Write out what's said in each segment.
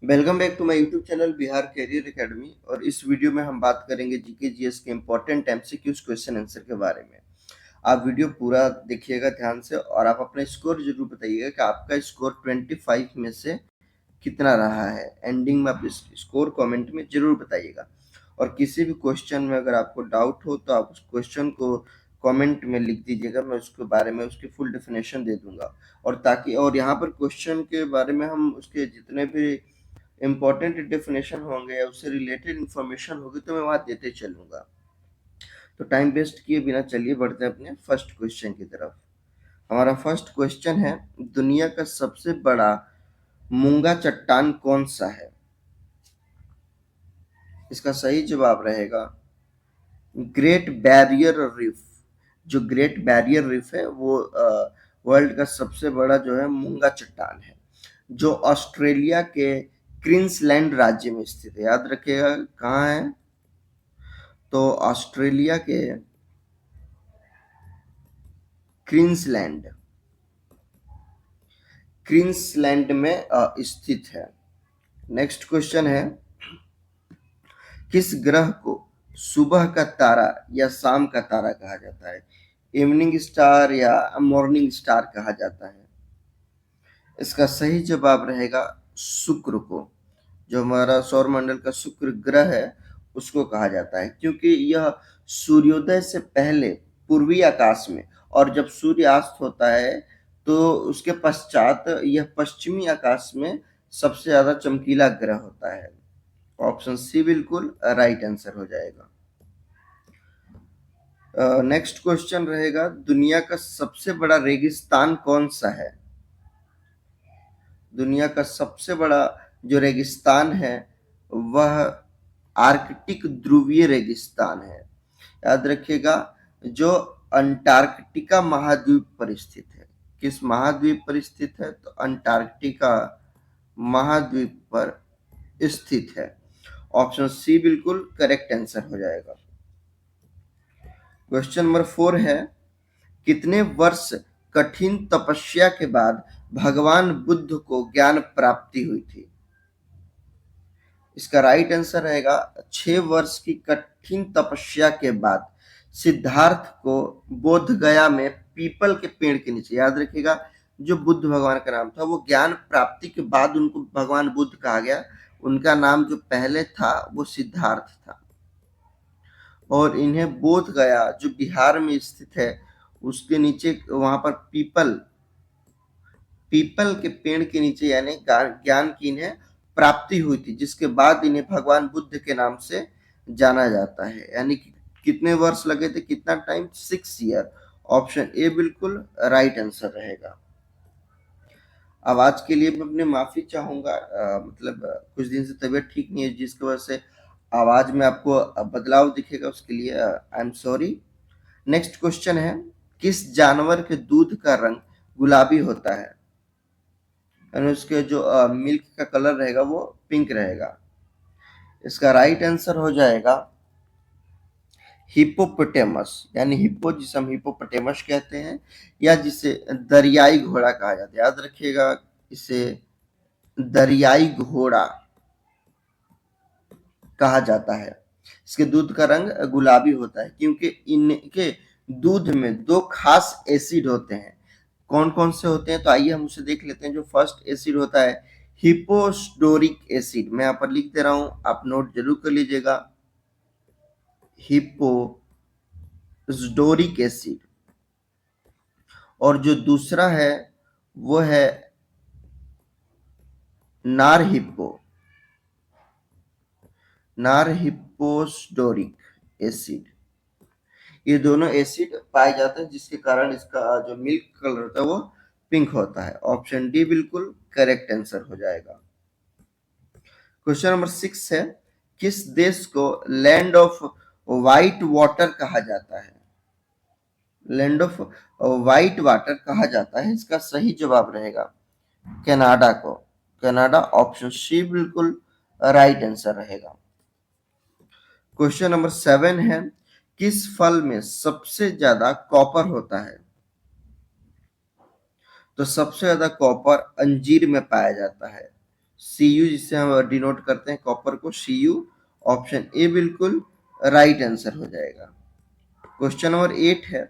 Welcome back to my YouTube channel Bihar career academy. और इस video में हम बात करेंगे जीके जीएस के इंपॉर्टेंट एमसीक्यूज क्वेश्चन आंसर के बारे में। आप वीडियो पूरा देखिएगा ध्यान से और आप अपना स्कोर जरूर बताइएगा कि आपका स्कोर 25 में से कितना रहा है। एंडिंग में आप इस स्कोर कमेंट में जरूर बताइएगा। और किसी भी क्वेश्चन में अगर आपको डाउट हो तो आप उस क्वेश्चन को कमेंट में लिख दीजिएगा, मैं उसके बारे में उसकी फुल डेफिनेशन दे दूंगा। और यहाँ पर क्वेश्चन के बारे में हम उसके जितने भी इम्पोर्टेंट डेफिनेशन होंगे या उससे रिलेटेड इंफॉर्मेशन होगी तो मैं वहां देते चलूंगा। तो टाइम वेस्ट किए बिना चलिए बढ़ते हैं अपने फर्स्ट क्वेश्चन की तरफ। हमारा फर्स्ट क्वेश्चन है, दुनिया का सबसे बड़ा मूंगा चट्टान कौन सा है? इसका सही जवाब रहेगा ग्रेट बैरियर रिफ। जो ग्रेट बैरियर रिफ है वो वर्ल्ड का सबसे बड़ा जो है मूंगा चट्टान है, जो ऑस्ट्रेलिया के क्वींसलैंड राज्य में स्थित है। याद रखिएगा कहाँ है, तो ऑस्ट्रेलिया के क्वींसलैंड क्वींसलैंड में स्थित है। नेक्स्ट क्वेश्चन है, किस ग्रह को सुबह का तारा या शाम का तारा कहा जाता है? इवनिंग स्टार या मॉर्निंग स्टार कहा जाता है? इसका सही जवाब रहेगा शुक्र को। जो हमारा सौर मंडल का शुक्र ग्रह है उसको कहा जाता है, क्योंकि यह सूर्योदय से पहले पूर्वी आकाश में और जब सूर्यास्त होता है तो उसके पश्चात यह पश्चिमी आकाश में सबसे ज्यादा चमकीला ग्रह होता है। ऑप्शन सी बिल्कुल राइट आंसर हो जाएगा। नेक्स्ट क्वेश्चन रहेगा, दुनिया का सबसे बड़ा रेगिस्तान कौन सा है? दुनिया का सबसे बड़ा जो रेगिस्तान है वह आर्कटिक ध्रुवीय रेगिस्तान है। याद रखिएगा, जो अंटार्कटिका महाद्वीप पर स्थित है। किस महाद्वीप पर स्थित है? तो अंटार्कटिका महाद्वीप पर स्थित है। ऑप्शन सी बिल्कुल करेक्ट आंसर हो जाएगा। क्वेश्चन नंबर 4 है, कितने वर्ष कठिन तपस्या के बाद भगवान बुद्ध को ज्ञान प्राप्ति हुई थी? इसका राइट आंसर रहेगा 6 वर्ष की कठिन तपस्या के बाद सिद्धार्थ को बोध गया में पीपल के पेड़ के नीचे, याद रखिएगा जो बुद्ध भगवान का नाम था, वो ज्ञान प्राप्ति के बाद उनको भगवान बुद्ध कहा गया। उनका नाम जो पहले था वो सिद्धार्थ था। और इन्हें बोध गया जो बिहार में स्थित है उसके नीचे वहां पर पीपल के पेड़ के नीचे यानी ज्ञान की इन्हें प्राप्ति हुई थी, जिसके बाद इन्हें भगवान बुद्ध के नाम से जाना जाता है। यानी कि कितने वर्ष लगे थे, कितना टाइम? 6 ईयर। ऑप्शन ए बिल्कुल राइट आंसर रहेगा। अब आज के लिए मैं अपने माफी चाहूंगा, कुछ दिन से तबीयत ठीक नहीं है जिसकी वजह से आवाज में आपको बदलाव दिखेगा, उसके लिए I am sorry. Next question है, किस जानवर के दूध का रंग गुलाबी होता है? यानी उसके जो मिल्क का कलर रहेगा वो पिंक रहेगा। इसका राइट आंसर हो जाएगा हिप्पोपोटेमस, यानी हिप्पो जिसे हम हिप्पोपोटेमस कहते हैं या जिसे दरियाई घोड़ा कहा जाता है। याद रखिएगा इसे दरियाई घोड़ा कहा जाता है। इसके दूध का रंग गुलाबी होता है क्योंकि इनके दूध में दो खास एसिड होते हैं। कौन कौन से होते हैं? तो आइए हम उसे देख लेते हैं। जो फर्स्ट एसिड होता है हिपोस्टोरिक एसिड, मैं यहाँ पर लिख दे रहा हूं, आप नोट जरूर कर लीजिएगा। हिपोस्टोरिक एसिड। और जो दूसरा है वो है नारहिप्पोस्टोरिक एसिड। ये दोनों एसिड पाए जाते हैं जिसके कारण इसका जो मिल्क कलर होता है वो पिंक होता है। ऑप्शन डी बिल्कुल करेक्ट आंसर हो जाएगा। क्वेश्चन नंबर 6 है, किस देश को लैंड ऑफ व्हाइट वाटर कहा जाता है? लैंड ऑफ व्हाइट वाटर कहा जाता है, इसका सही जवाब रहेगा कनाडा को। कनाडा, ऑप्शन सी बिल्कुल राइट आंसर रहेगा। क्वेश्चन नंबर 7 है, किस फल में सबसे ज्यादा कॉपर होता है? तो सबसे ज्यादा कॉपर अंजीर में पाया जाता है। Cu, जिससे हम डिनोट करते हैं कॉपर को, Cu। ऑप्शन ए बिल्कुल राइट आंसर हो जाएगा। क्वेश्चन नंबर 8 है,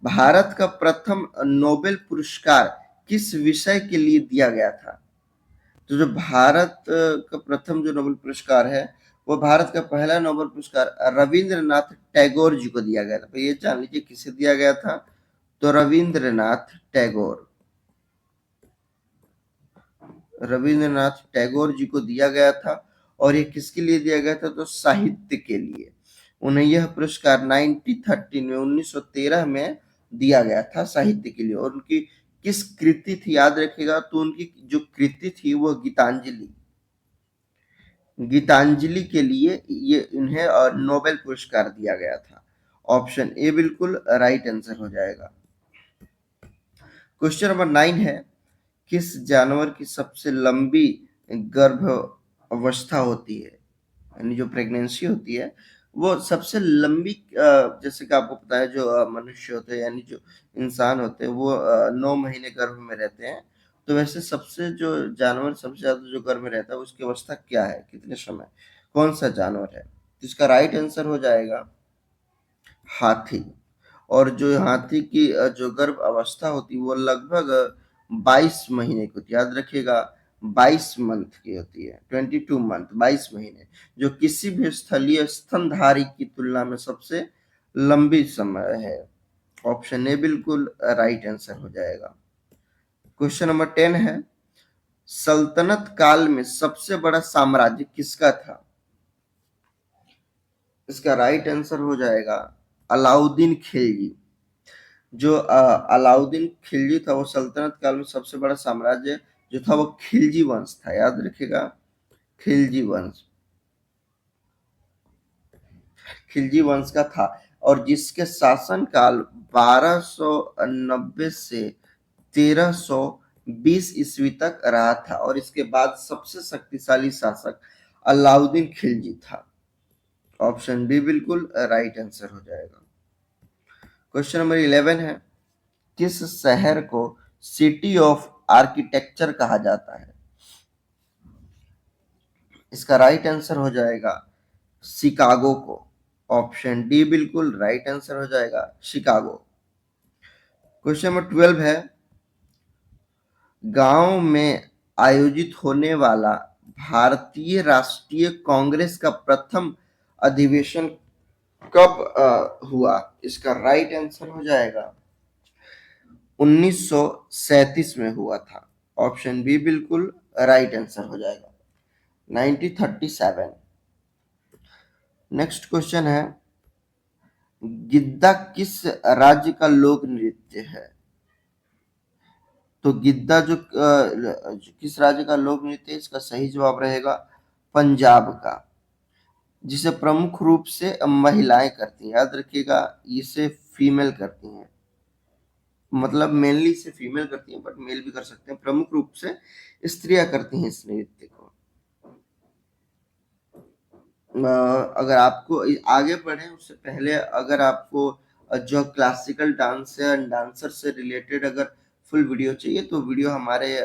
भारत का प्रथम नोबेल पुरस्कार किस विषय के लिए दिया गया था? तो जो भारत का प्रथम जो नोबेल पुरस्कार है, वो भारत का पहला नोबेल पुरस्कार रविंद्रनाथ टैगोर जी को दिया गया था। तो ये जान लीजिए किसे दिया गया था, तो रविंद्रनाथ टैगोर, रविंद्रनाथ टैगोर जी को दिया गया था। और ये किसके लिए दिया गया था, तो साहित्य के लिए। उन्हें यह पुरस्कार 1913 में 1913 में दिया गया था साहित्य के लिए। और उनकी किस कृति थी याद रखिएगा, तो उनकी जो कृति थी वो गीतांजलि, गीतांजलि के लिए ये इन्हें नोबेल पुरस्कार दिया गया था। ऑप्शन ए बिल्कुल राइट आंसर हो जाएगा। क्वेश्चन नंबर 9 है, किस जानवर की सबसे लंबी गर्भ अवस्था होती है, यानी जो प्रेगनेंसी होती है वो सबसे लंबी, जैसे कि आपको पता है जो मनुष्य होते हैं यानी जो इंसान होते हैं वो 9 महीने गर्भ में रहते हैं। तो वैसे सबसे जो जानवर सबसे ज्यादा जो गर्भ में रहता है उसकी अवस्था क्या है, कितने समय, कौन सा जानवर है? तो इसका राइट आंसर हो जाएगा हाथी। और जो हाथी की जो गर्भ अवस्था होती है वो लगभग 22 महीने की होती है, याद रखिएगा 22 मंथ की होती है, 22 मंथ, 22 महीने, जो किसी भी स्थलीय स्तनधारी की तुलना में सबसे लंबी समय है। ऑप्शन ए बिल्कुल राइट आंसर हो जाएगा। क्वेश्चन नंबर 10 है, सल्तनत काल में सबसे बड़ा साम्राज्य किसका था? इसका राइट आंसर हो जाएगा अलाउद्दीन खिलजी। जो अलाउद्दीन खिलजी था वो सल्तनत काल में सबसे बड़ा साम्राज्य जो था वो खिलजी वंश था, याद रखिएगा खिलजी वंश, खिलजी वंश का था। और जिसके शासनकाल 1290 से 1320 ईस्वी तक रहा था। और इसके बाद सबसे शक्तिशाली शासक अलाउद्दीन खिलजी था। ऑप्शन बी बिल्कुल राइट आंसर हो जाएगा। क्वेश्चन नंबर 11 है, किस शहर को सिटी ऑफ आर्किटेक्चर कहा जाता है? इसका राइट आंसर हो जाएगा शिकागो को। ऑप्शन डी बिल्कुल राइट आंसर हो जाएगा शिकागो। क्वेश्चन नंबर 12 है, गांव में आयोजित होने वाला भारतीय राष्ट्रीय कांग्रेस का प्रथम अधिवेशन कब हुआ? इसका राइट आंसर हो जाएगा 1937 में हुआ था। ऑप्शन बी बिल्कुल राइट आंसर हो जाएगा 1937। नेक्स्ट क्वेश्चन है, गिद्दा किस राज्य का लोक नृत्य है? तो गिद्दा जो किस राज्य का लोक नृत्य है, इसका सही जवाब रहेगा पंजाब का, जिसे प्रमुख रूप से महिलाएं करती हैं, याद रखिएगा इसे फीमेल करती हैं, मतलब मेनली इसे फीमेल करती हैं बट मेल भी कर सकते हैं, प्रमुख रूप से स्त्रियां करती हैं इस नृत्य को। अगर आपको आगे बढ़े उससे पहले अगर आपको जो क्लासिकल डांस है डांसर से रिलेटेड अगर फुल वीडियो चाहिए तो वीडियो हमारे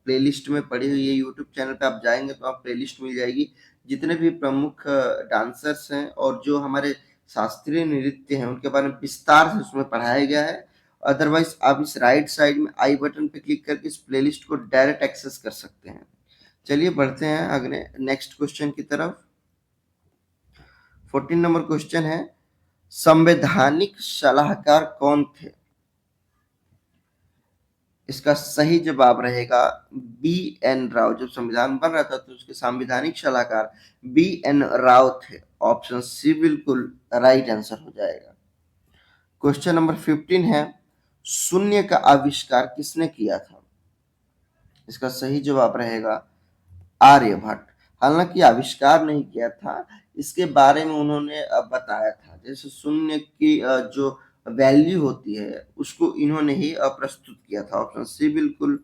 प्लेलिस्ट में पड़ी हुई है। यूट्यूब चैनल पे आप जाएंगे तो आप प्लेलिस्ट मिल जाएगी, जितने भी प्रमुख डांसर्स हैं और जो हमारे शास्त्रीय नृत्य हैं उनके बारे में विस्तार से उसमें पढ़ाया गया है। अदरवाइज आप इस राइट साइड में आई बटन पे क्लिक करके इस प्लेलिस्ट को डायरेक्ट एक्सेस कर सकते हैं। चलिए बढ़ते हैं अगले नेक्स्ट क्वेश्चन की तरफ। 14 नंबर क्वेश्चन है, संवैधानिक सलाहकार कौन थे? इसका सही जवाब रहेगा बी एन राव। जब संविधान बन रहा था तो उसके संवैधानिक सलाहकार बी एन राव थे। ऑप्शन सी बिल्कुल राइट आंसर हो जाएगा। क्वेश्चन नंबर 15 है, शून्य का आविष्कार किसने किया था? इसका सही जवाब रहेगा आर्यभट्ट। हालांकि आविष्कार नहीं किया था, इसके बारे में उन्होंने बताया था, जैसे शून्य की जो वैल्यू होती है उसको इन्होंने ही प्रस्तुत किया था। ऑप्शन सी बिल्कुल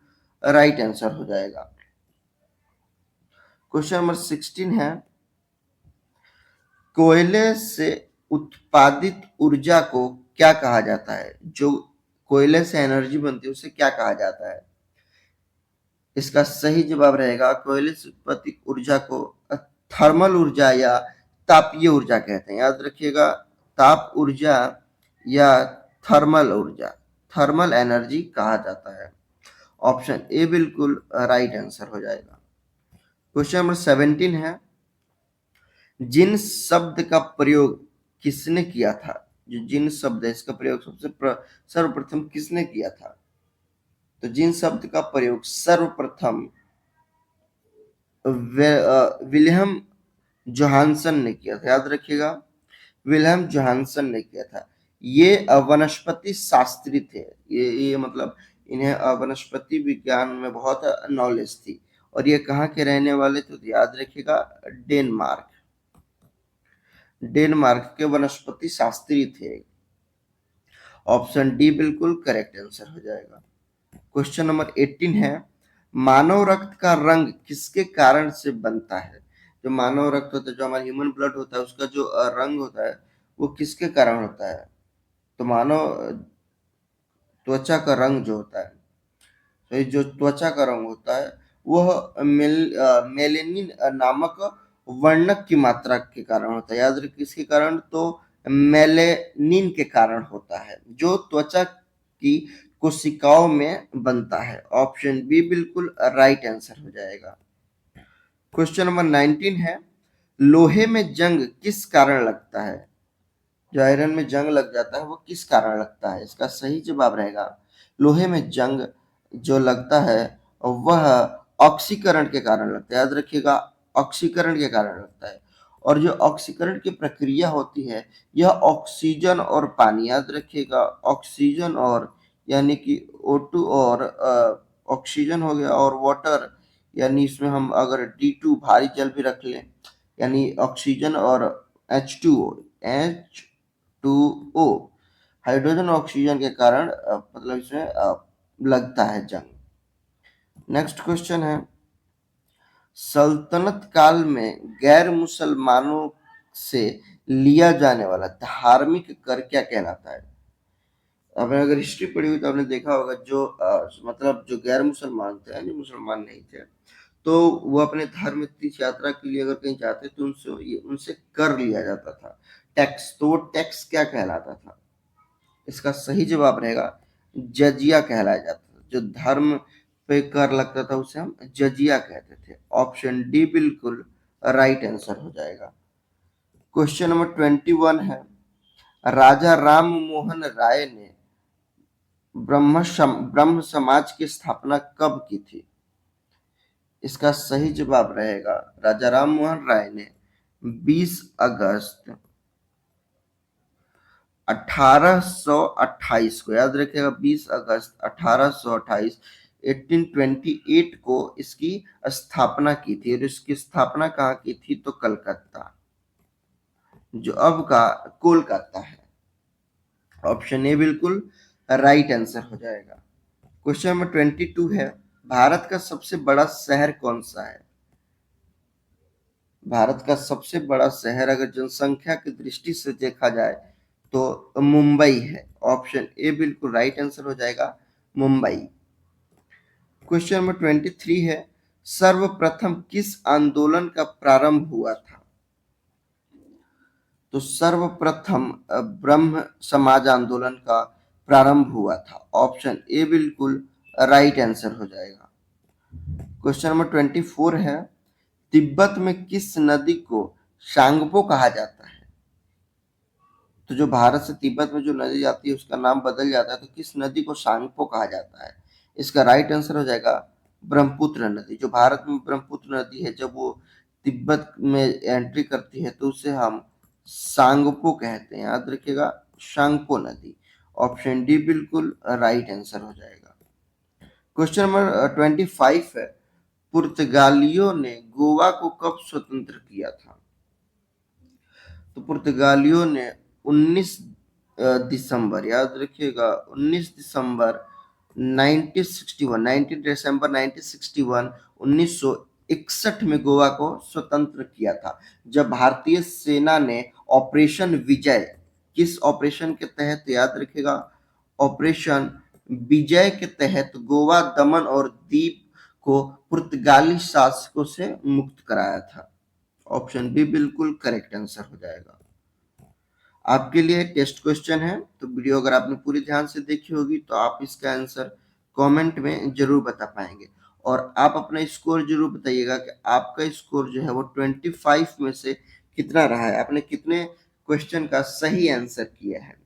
राइट आंसर हो जाएगा। क्वेश्चन नंबर 16 है, कोयले से उत्पादित ऊर्जा को क्या कहा जाता है? जो कोयले से एनर्जी बनती है उसे क्या कहा जाता है? इसका सही जवाब रहेगा कोयले से उत्पत्ति ऊर्जा को थर्मल ऊर्जा या तापीय ऊर्जा कहते हैं। याद रखिएगा, ताप ऊर्जा या थर्मल ऊर्जा, थर्मल एनर्जी कहा जाता है। ऑप्शन ए बिल्कुल राइट आंसर हो जाएगा। क्वेश्चन नंबर 17 है, जिन शब्द का प्रयोग किसने किया था? जो जिन शब्द है इसका प्रयोग सर्वप्रथम किसने किया था? तो जिन शब्द का प्रयोग सर्वप्रथम विलियम जोहानसन ने किया था। याद रखिएगा, विलियम जोहानसन ने किया था। ये वनस्पति शास्त्री थे। ये मतलब इन्हें वनस्पति विज्ञान में बहुत नॉलेज थी। और ये कहाँ के रहने वाले थे? तो याद रखिएगा, डेनमार्क। डेनमार्क के वनस्पति शास्त्री थे। ऑप्शन डी बिल्कुल करेक्ट आंसर हो जाएगा। क्वेश्चन नंबर 18 है, मानव रक्त का रंग किसके कारण से बनता है? जो मानव रक्त होता है, जो हमारा ह्यूमन ब्लड होता है, उसका जो रंग होता है वो किसके कारण होता है? तो मानव त्वचा का रंग जो होता है, तो जो त्वचा का रंग होता है वह मेलेनिन नामक वर्णक की मात्रा के कारण होता है। याद रखिए, किसके कारण? तो मेलेनिन के कारण होता है, जो त्वचा की कोशिकाओं में बनता है। ऑप्शन बी बिल्कुल राइट आंसर हो जाएगा। क्वेश्चन नंबर 19 है, लोहे में जंग किस कारण लगता है? जो आयरन में जंग लग जाता है वो किस कारण लगता है? इसका सही जवाब रहेगा, लोहे में जंग जो लगता है वह ऑक्सीकरण के कारण लगता है। याद रखिएगा, ऑक्सीकरण के कारण लगता है। और जो ऑक्सीकरण की प्रक्रिया होती है यह ऑक्सीजन और पानी, याद रखिएगा, ऑक्सीजन और यानी कि O2 और ऑक्सीजन हो गया, और वाटर यानी इसमें हम अगर D2 भारी जल भी रख लें, यानी ऑक्सीजन और H2O, H2O हाइड्रोजन ऑक्सीजन के कारण मतलब इसमें लगता है जंग। नेक्स्ट क्वेश्चन है, सल्तनत काल में गैर मुसलमानों से लिया जाने वाला धार्मिक कर क्या कहलाता है? आपने अगर हिस्ट्री पढ़ी हुई तो आपने देखा होगा, जो मतलब जो गैर मुसलमान थे, यानी मुसलमान नहीं थे, तो वो अपने धर्म तीर्थ यात्रा के लिए अगर कहीं जाते तो उनसे कर लिया जाता था, टैक्स। तो वो टैक्स क्या कहलाता था? इसका सही जवाब रहेगा, जजिया कहलाया जाता था। जो धर्म पे कर लगता था उसे हम जजिया कहते थे। ऑप्शन डी बिल्कुल राइट आंसर हो जाएगा। क्वेश्चन नंबर 21 है, राजा राम मोहन राय ने ब्रह्म समाज की स्थापना कब की थी? इसका सही जवाब रहेगा, राजा राम मोहन राय ने 20 अगस्त 1828 को, याद रखिएगा, 20 अगस्त 1828 1828 को इसकी स्थापना की थी। और इसकी स्थापना कहाँ की थी? तो कलकत्ता, जो अब का कोलकाता है। ऑप्शन ए बिल्कुल राइट आंसर हो जाएगा। क्वेश्चन नंबर 22 है, भारत का सबसे बड़ा शहर कौन सा है? भारत का सबसे बड़ा शहर अगर जनसंख्या की दृष्टि से देखा जाए तो मुंबई है। ऑप्शन ए बिल्कुल राइट आंसर हो जाएगा, मुंबई। क्वेश्चन नंबर 23 है, सर्वप्रथम किस आंदोलन का प्रारंभ हुआ था? तो सर्वप्रथम ब्रह्म समाज आंदोलन का प्रारंभ हुआ था। ऑप्शन ए बिल्कुल राइट आंसर हो जाएगा। क्वेश्चन नंबर 24 है, तिब्बत में किस नदी को शांगपो कहा जाता है? तो जो भारत से तिब्बत में जो नदी जाती है उसका नाम बदल जाता है, तो किस नदी को शांगपो कहा जाता है? इसका राइट आंसर हो जाएगा, ब्रह्मपुत्र नदी। जो भारत में ब्रह्मपुत्र नदी है, जब वो तिब्बत में एंट्री करती है तो उसे हम सांगपो कहते हैं। याद रखिएगा, शांगपो नदी। ऑप्शन डी बिल्कुल राइट आंसर हो जाएगा। क्वेश्चन नंबर 25 है, पुर्तगालियों ने गोवा को कब स्वतंत्र किया था? तो पुर्तगालियों ने 19 दिसंबर, याद रखिएगा, 19 दिसंबर 1961, 19 दिसंबर 1961 1961 में गोवा को स्वतंत्र किया था, जब भारतीय सेना ने ऑपरेशन विजय, किस ऑपरेशन के तहत? याद रखिएगा, ऑपरेशन विजय के तहत गोवा, दमन और दीप को पुर्तगाली शासकों से मुक्त कराया था। ऑप्शन बी बिल्कुल करेक्ट आंसर हो जाएगा। आपके लिए टेस्ट क्वेश्चन है, तो वीडियो अगर आपने पूरी ध्यान से देखी होगी तो आप इसका आंसर कमेंट में जरूर बता पाएंगे। और आप अपना स्कोर जरूर बताइएगा कि आपका स्कोर जो है वो 25 में से कितना रहा है, आपने कितने क्वेश्चन का सही आंसर किया है।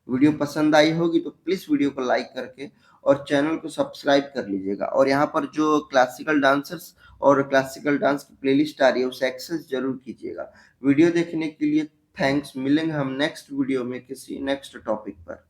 वीडियो पसंद आई होगी तो प्लीज वीडियो को लाइक करके और चैनल को सब्सक्राइब कर लीजिएगा। और यहाँ पर जो क्लासिकल डांसर्स और क्लासिकल डांस की प्लेलिस्ट आ रही है उसे एक्सेस जरूर कीजिएगा। वीडियो देखने के लिए थैंक्स। मिलेंगे हम नेक्स्ट वीडियो में किसी नेक्स्ट टॉपिक पर।